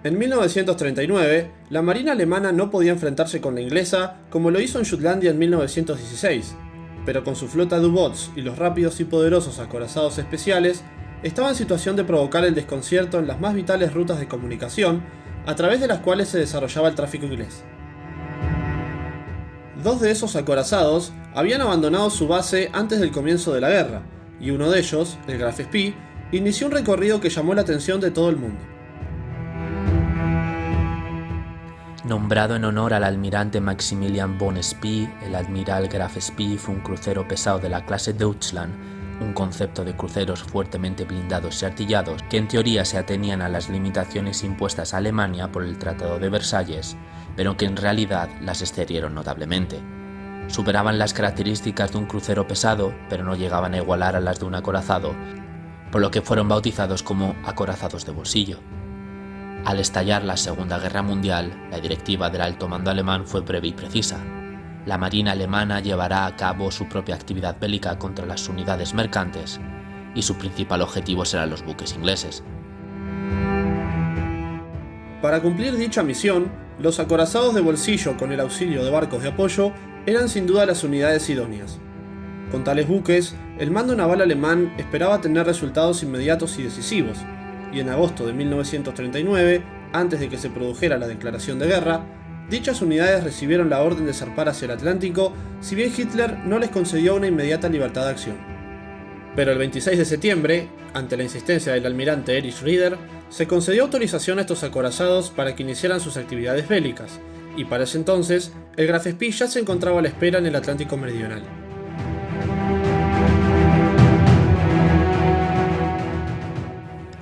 En 1939, la marina alemana no podía enfrentarse con la inglesa como lo hizo en Jutlandia en 1916, pero con su flota de U-Boats y los rápidos y poderosos acorazados especiales, estaba en situación de provocar el desconcierto en las más vitales rutas de comunicación a través de las cuales se desarrollaba el tráfico inglés. Dos de esos acorazados habían abandonado su base antes del comienzo de la guerra, y uno de ellos, el Graf Spee, inició un recorrido que llamó la atención de todo el mundo. Nombrado en honor al almirante Maximilian von Spee, el Admiral Graf Spee fue un crucero pesado de la clase Deutschland, un concepto de cruceros fuertemente blindados y artillados que en teoría se atenían a las limitaciones impuestas a Alemania por el Tratado de Versalles, pero que en realidad las excedieron notablemente. Superaban las características de un crucero pesado, pero no llegaban a igualar a las de un acorazado, por lo que fueron bautizados como acorazados de bolsillo. Al estallar la Segunda Guerra Mundial, la directiva del alto mando alemán fue breve y precisa. La marina alemana llevará a cabo su propia actividad bélica contra las unidades mercantes, y su principal objetivo serán los buques ingleses. Para cumplir dicha misión, los acorazados de bolsillo con el auxilio de barcos de apoyo eran sin duda las unidades idóneas. Con tales buques, el mando naval alemán esperaba tener resultados inmediatos y decisivos, y en agosto de 1939, antes de que se produjera la declaración de guerra, dichas unidades recibieron la orden de zarpar hacia el Atlántico, si bien Hitler no les concedió una inmediata libertad de acción. Pero el 26 de septiembre, ante la insistencia del almirante Erich Rieder, se concedió autorización a estos acorazados para que iniciaran sus actividades bélicas, y para ese entonces, el Graf Spee ya se encontraba a la espera en el Atlántico Meridional.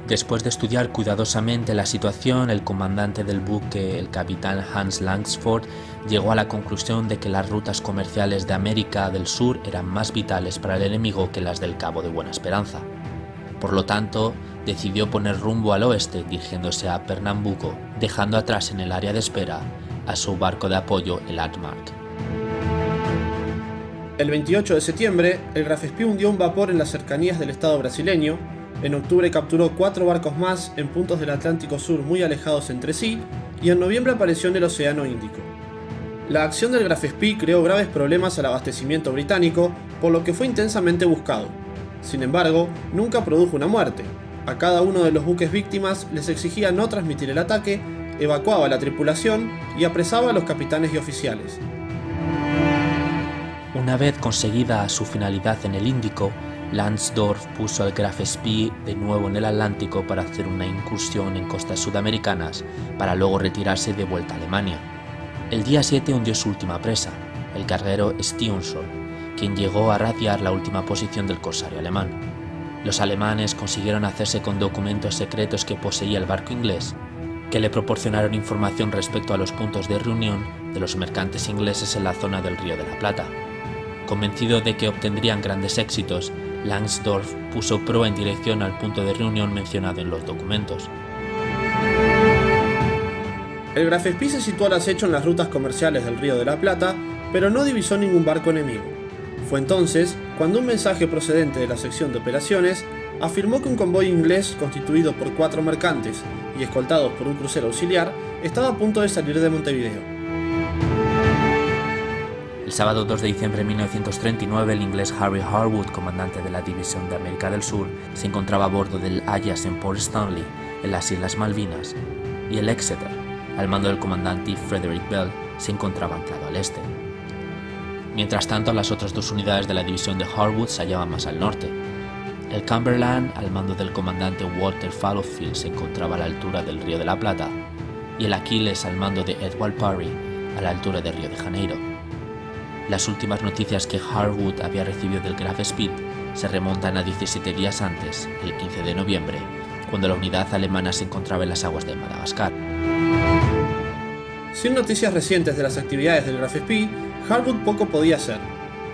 Después de estudiar cuidadosamente la situación, el comandante del buque, el capitán Hans Langsford, llegó a la conclusión de que las rutas comerciales de América del Sur eran más vitales para el enemigo que las del Cabo de Buena Esperanza. Por lo tanto, decidió poner rumbo al oeste, dirigiéndose a Pernambuco, dejando atrás en el área de espera a su barco de apoyo, el Altmark. El 28 de septiembre, el Graf Spee hundió un vapor en las cercanías del estado brasileño. En octubre capturó 4 barcos más en puntos del Atlántico Sur muy alejados entre sí, y en noviembre apareció en el Océano Índico. La acción del Graf Spee creó graves problemas al abastecimiento británico, por lo que fue intensamente buscado. Sin embargo, nunca produjo una muerte. A cada uno de los buques víctimas les exigía no transmitir el ataque, evacuaba a la tripulación y apresaba a los capitanes y oficiales. Una vez conseguida su finalidad en el Índico, Langsdorff puso al Graf Spee de nuevo en el Atlántico para hacer una incursión en costas sudamericanas, para luego retirarse de vuelta a Alemania. El día 7 hundió su última presa, el carguero Stinson, quien llegó a radiar la última posición del corsario alemán. Los alemanes consiguieron hacerse con documentos secretos que poseía el barco inglés, que le proporcionaron información respecto a los puntos de reunión de los mercantes ingleses en la zona del Río de la Plata. Convencido de que obtendrían grandes éxitos, Langsdorff puso proa en dirección al punto de reunión mencionado en los documentos. El Graf Spee se situó al acecho en las rutas comerciales del Río de la Plata, pero no divisó ningún barco enemigo. Fue entonces cuando un mensaje procedente de la sección de operaciones afirmó que un convoy inglés constituido por 4 mercantes y escoltados por un crucero auxiliar estaba a punto de salir de Montevideo. El sábado 2 de diciembre de 1939, el inglés Harry Harwood, comandante de la División de América del Sur, se encontraba a bordo del Ajax en Port Stanley, en las Islas Malvinas, y el Exeter, al mando del comandante Frederick Bell, se encontraba anclado al este. Mientras tanto, las otras 2 unidades de la división de Harwood se hallaban más al norte. El Cumberland, al mando del comandante Walter Fallowfield, se encontraba a la altura del Río de la Plata, y el Achilles, al mando de Edward Parry, a la altura de Río de Janeiro. Las últimas noticias que Harwood había recibido del Graf Spee se remontan a 17 días antes, el 15 de noviembre, cuando la unidad alemana se encontraba en las aguas de Madagascar. Sin noticias recientes de las actividades del Graf Spee, Harwood poco podía hacer,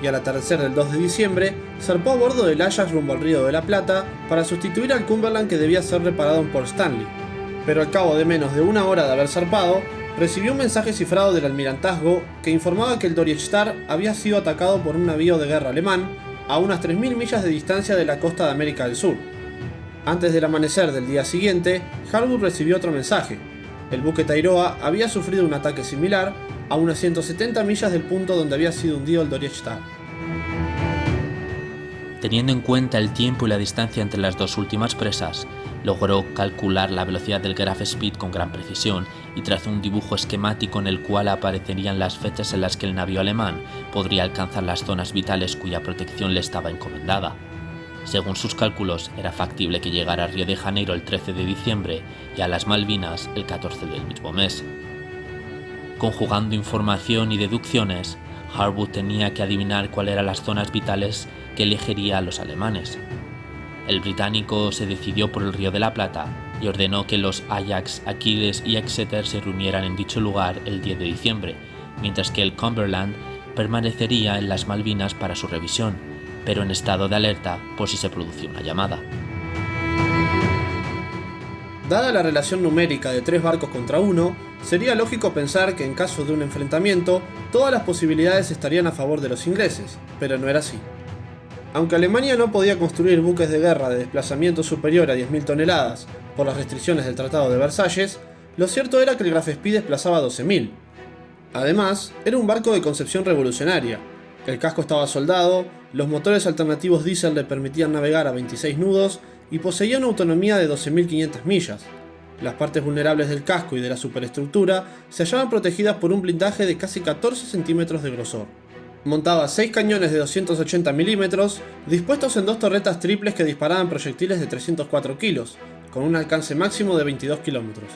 y al atardecer del 2 de diciembre zarpó a bordo del Ajax rumbo al Río de la Plata para sustituir al Cumberland, que debía ser reparado en Port Stanley. Pero al cabo de menos de una hora de haber zarpado, recibió un mensaje cifrado del almirantazgo que informaba que el Dorichstar había sido atacado por un navío de guerra alemán a unas 3.000 millas de distancia de la costa de América del Sur. Antes del amanecer del día siguiente, Harwood recibió otro mensaje. El buque Tairoa había sufrido un ataque similar a unas 170 millas del punto donde había sido hundido el Doriae. Teniendo en cuenta el tiempo y la distancia entre las dos últimas presas, logró calcular la velocidad del Graf Spee con gran precisión y trazó un dibujo esquemático en el cual aparecerían las fechas en las que el navío alemán podría alcanzar las zonas vitales cuya protección le estaba encomendada. Según sus cálculos, era factible que llegara a Río de Janeiro el 13 de diciembre y a las Malvinas el 14 del mismo mes. Conjugando información y deducciones, Harwood tenía que adivinar cuáles eran las zonas vitales que elegiría a los alemanes. El británico se decidió por el Río de la Plata y ordenó que los Ajax, Achilles y Exeter se reunieran en dicho lugar el 10 de diciembre, mientras que el Cumberland permanecería en las Malvinas para su revisión, pero en estado de alerta por si se producía una llamada. Dada la relación numérica de 3 barcos contra 1, sería lógico pensar que en caso de un enfrentamiento, todas las posibilidades estarían a favor de los ingleses, pero no era así. Aunque Alemania no podía construir buques de guerra de desplazamiento superior a 10.000 toneladas por las restricciones del Tratado de Versalles, lo cierto era que el Graf Spee desplazaba 12.000. Además, era un barco de concepción revolucionaria. El casco estaba soldado, los motores alternativos diésel le permitían navegar a 26 nudos y poseía una autonomía de 12.500 millas. Las partes vulnerables del casco y de la superestructura se hallaban protegidas por un blindaje de casi 14 centímetros de grosor. Montaba 6 cañones de 280 milímetros, dispuestos en 2 torretas triples que disparaban proyectiles de 304 kilos, con un alcance máximo de 22 kilómetros.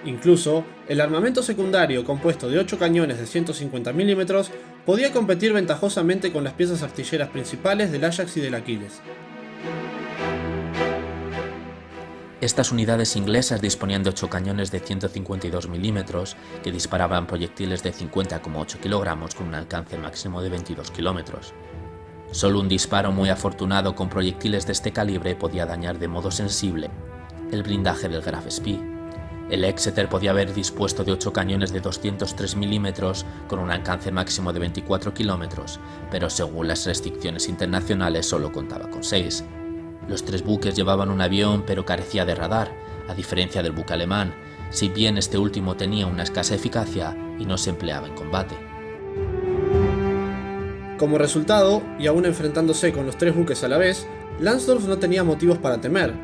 Incluso, el armamento secundario, compuesto de 8 cañones de 150 milímetros, podía competir ventajosamente con las piezas artilleras principales del Ajax y del Achilles. Estas unidades inglesas disponían de 8 cañones de 152 milímetros que disparaban proyectiles de 50,8 kilogramos con un alcance máximo de 22 kilómetros. Solo un disparo muy afortunado con proyectiles de este calibre podía dañar de modo sensible el blindaje del Graf Spee. El Exeter podía haber dispuesto de 8 cañones de 203 milímetros con un alcance máximo de 24 kilómetros, pero según las restricciones internacionales solo contaba con 6. Los 3 buques llevaban un avión pero carecía de radar, a diferencia del buque alemán, si bien este último tenía una escasa eficacia y no se empleaba en combate. Como resultado, y aún enfrentándose con los 3 buques a la vez, Lansdorff no tenía motivos para temer,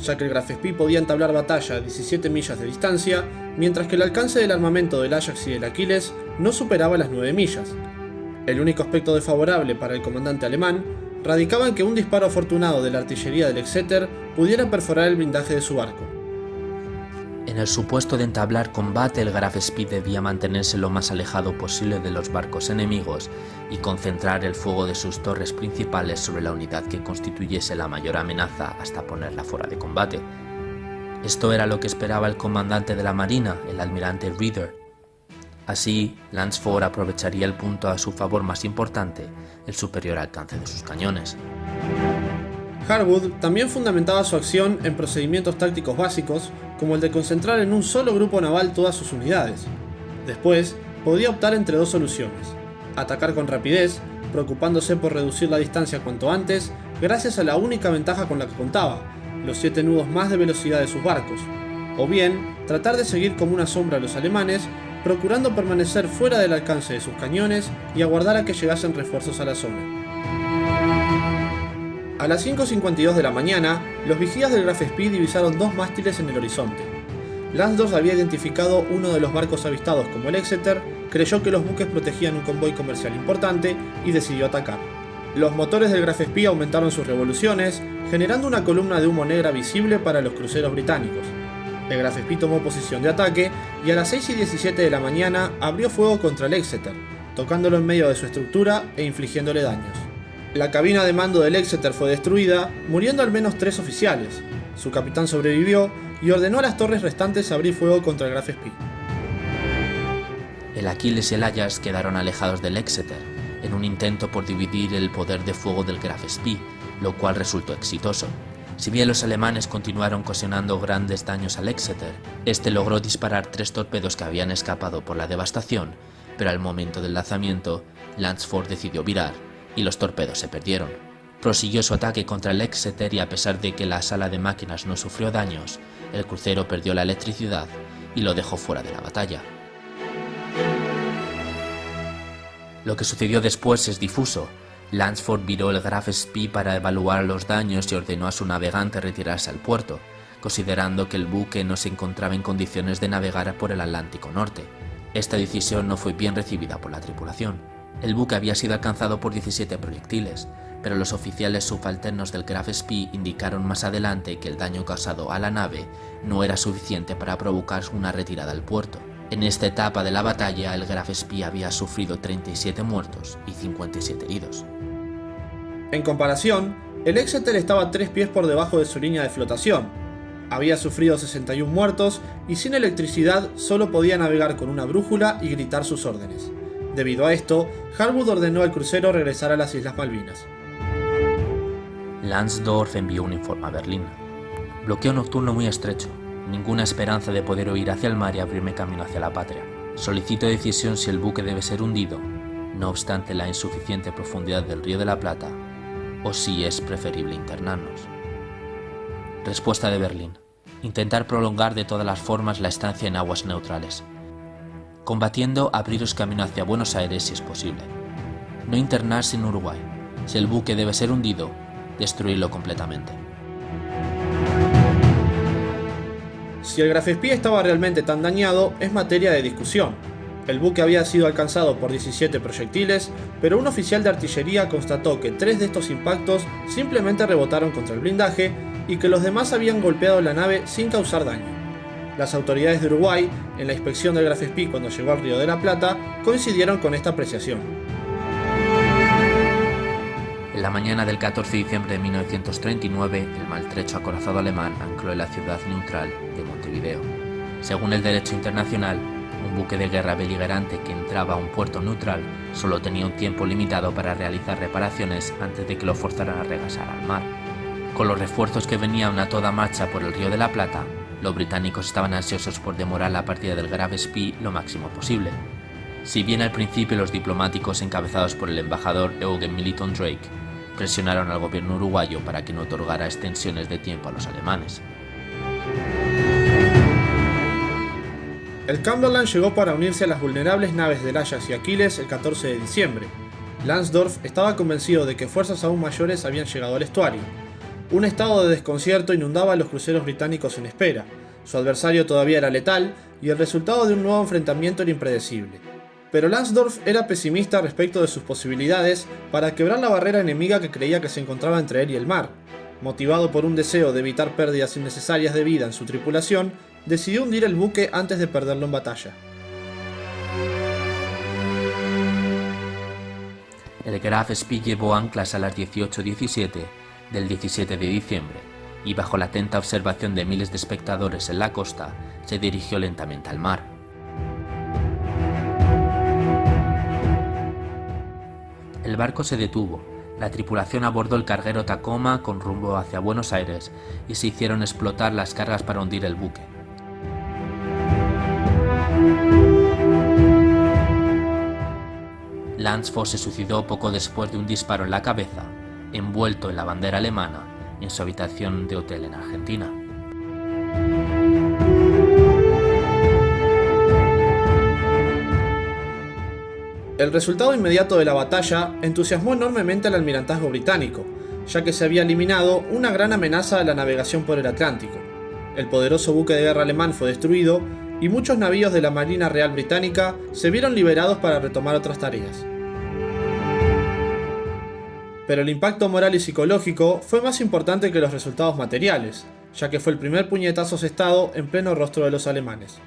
ya que el Graf Spee podía entablar batalla a 17 millas de distancia, mientras que el alcance del armamento del Ajax y del Achilles no superaba las 9 millas. El único aspecto desfavorable para el comandante alemán radicaba en que un disparo afortunado de la artillería del Exeter pudiera perforar el blindaje de su barco. En el supuesto de entablar combate, el Graf Spee debía mantenerse lo más alejado posible de los barcos enemigos y concentrar el fuego de sus torres principales sobre la unidad que constituyese la mayor amenaza hasta ponerla fuera de combate. Esto era lo que esperaba el comandante de la marina, el almirante Reeder. Así, Lansford aprovecharía el punto a su favor más importante, el superior alcance de sus cañones. Harwood también fundamentaba su acción en procedimientos tácticos básicos, como el de concentrar en un solo grupo naval todas sus unidades. Después, podía optar entre 2 soluciones: atacar con rapidez, preocupándose por reducir la distancia cuanto antes, gracias a la única ventaja con la que contaba, los 7 nudos más de velocidad de sus barcos, o bien, tratar de seguir como una sombra a los alemanes, procurando permanecer fuera del alcance de sus cañones y aguardar a que llegasen refuerzos a la zona. A las 5:52 de la mañana, los vigías del Graf Spee divisaron 2 mástiles en el horizonte. Lansdorff había identificado uno de los barcos avistados como el Exeter, creyó que los buques protegían un convoy comercial importante y decidió atacar. Los motores del Graf Spee aumentaron sus revoluciones, generando una columna de humo negra visible para los cruceros británicos. El Graf Spee tomó posición de ataque y a las 6:17 de la mañana abrió fuego contra el Exeter, tocándolo en medio de su estructura e infligiéndole daños. La cabina de mando del Exeter fue destruida, muriendo al menos 3 oficiales. Su capitán sobrevivió y ordenó a las torres restantes abrir fuego contra el Graf Spee. El Achilles y el Ajax quedaron alejados del Exeter, en un intento por dividir el poder de fuego del Graf Spee, lo cual resultó exitoso. Si bien los alemanes continuaron ocasionando grandes daños al Exeter, este logró disparar 3 torpedos que habían escapado por la devastación, pero al momento del lanzamiento, Lansford decidió virar y los torpedos se perdieron. Prosiguió su ataque contra el Exeter y a pesar de que la sala de máquinas no sufrió daños, el crucero perdió la electricidad y lo dejó fuera de la batalla. Lo que sucedió después es difuso. Lansford viró el Graf Spee para evaluar los daños y ordenó a su navegante retirarse al puerto, considerando que el buque no se encontraba en condiciones de navegar por el Atlántico Norte. Esta decisión no fue bien recibida por la tripulación. El buque había sido alcanzado por 17 proyectiles, pero los oficiales subalternos del Graf Spee indicaron más adelante que el daño causado a la nave no era suficiente para provocar una retirada al puerto. En esta etapa de la batalla, el Graf Spee había sufrido 37 muertos y 57 heridos. En comparación, el Exeter estaba 3 pies por debajo de su línea de flotación. Había sufrido 61 muertos y sin electricidad solo podía navegar con una brújula y gritar sus órdenes. Debido a esto, Harwood ordenó al crucero regresar a las Islas Malvinas. Lansdorff envió un informe a Berlín. Bloqueo nocturno muy estrecho. Ninguna esperanza de poder huir hacia el mar y abrirme camino hacia la patria. Solicito decisión si el buque debe ser hundido, no obstante la insuficiente profundidad del Río de la Plata, o si es preferible internarnos. Respuesta de Berlín. Intentar prolongar de todas las formas la estancia en aguas neutrales. Combatiendo, abriros camino hacia Buenos Aires si es posible. No internarse en Uruguay. Si el buque debe ser hundido, destruirlo completamente. Si el Graf Spee estaba realmente tan dañado es materia de discusión. El buque había sido alcanzado por 17 proyectiles, pero un oficial de artillería constató que 3 de estos impactos simplemente rebotaron contra el blindaje y que los demás habían golpeado la nave sin causar daño. Las autoridades de Uruguay, en la inspección del Graf Spee cuando llegó al Río de la Plata, coincidieron con esta apreciación. En la mañana del 14 de diciembre de 1939, el maltrecho acorazado alemán ancló en la ciudad neutral de Montevideo. Según el derecho internacional, un buque de guerra beligerante que entraba a un puerto neutral solo tenía un tiempo limitado para realizar reparaciones antes de que lo forzaran a regresar al mar. Con los refuerzos que venían a toda marcha por el Río de la Plata, los británicos estaban ansiosos por demorar la partida del Graf Spee lo máximo posible. Si bien al principio los diplomáticos encabezados por el embajador Eugen Milton Drake presionaron al gobierno uruguayo para que no otorgara extensiones de tiempo a los alemanes. El Cumberland llegó para unirse a las vulnerables naves del Ajax y Aquiles el 14 de diciembre. Lansdorff estaba convencido de que fuerzas aún mayores habían llegado al estuario. Un estado de desconcierto inundaba a los cruceros británicos en espera. Su adversario todavía era letal y el resultado de un nuevo enfrentamiento era impredecible. Pero Lansdorff era pesimista respecto de sus posibilidades para quebrar la barrera enemiga que creía que se encontraba entre él y el mar. Motivado por un deseo de evitar pérdidas innecesarias de vida en su tripulación, decidió hundir el buque antes de perderlo en batalla. El Graf Spee llevó anclas a las 18:17 del 17 de diciembre y bajo la atenta observación de miles de espectadores en la costa, se dirigió lentamente al mar. El barco se detuvo, la tripulación abordó el carguero Tacoma con rumbo hacia Buenos Aires y se hicieron explotar las cargas para hundir el buque. Lansford se suicidó poco después de un disparo en la cabeza, envuelto en la bandera alemana, en su habitación de hotel en Argentina. El resultado inmediato de la batalla entusiasmó enormemente al almirantazgo británico, ya que se había eliminado una gran amenaza a la navegación por el Atlántico. El poderoso buque de guerra alemán fue destruido y muchos navíos de la Marina Real Británica se vieron liberados para retomar otras tareas. Pero el impacto moral y psicológico fue más importante que los resultados materiales, ya que fue el primer puñetazo asestado en pleno rostro de los alemanes.